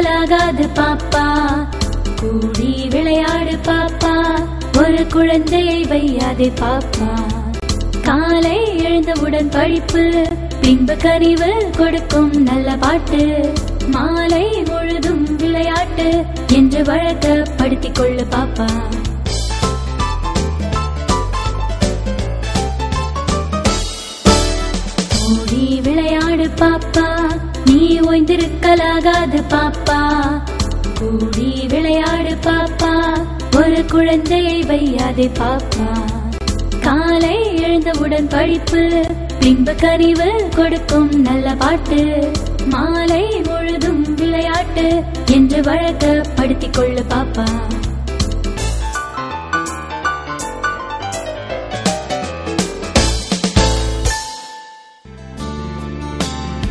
ஓய்ந்திருக்கலாகாது பாப்பா, கூடி விளையாடு பாப்பா, ஒரு குழந்தையை வையாதே பாப்பா. காலை எழுந்தவுடன் படிப்பு, பின்பு கனிவு கொடுக்கும் நல்ல பாட்டு, மாலை முழுதும் விளையாட்டு என்று வழக்கப்படுத்திக் கொள்ளு பாப்பா. ஓடி விளையாடு பாப்பா, நீ ஓய்ந்திருக்கலாகாது பாப்பா, கூடி விளையாடு பாப்பா, ஒரு குழந்தையை வையாதே பாப்பா. காலை எழுந்தவுடன் படிப்பு, பின்பு கனிவு கொடுக்கும் நல்ல பாட்டு, மாலை முழுதும் விளையாட்டு என்று வழக்கப்படுத்திக் கொள்ளு பாப்பா.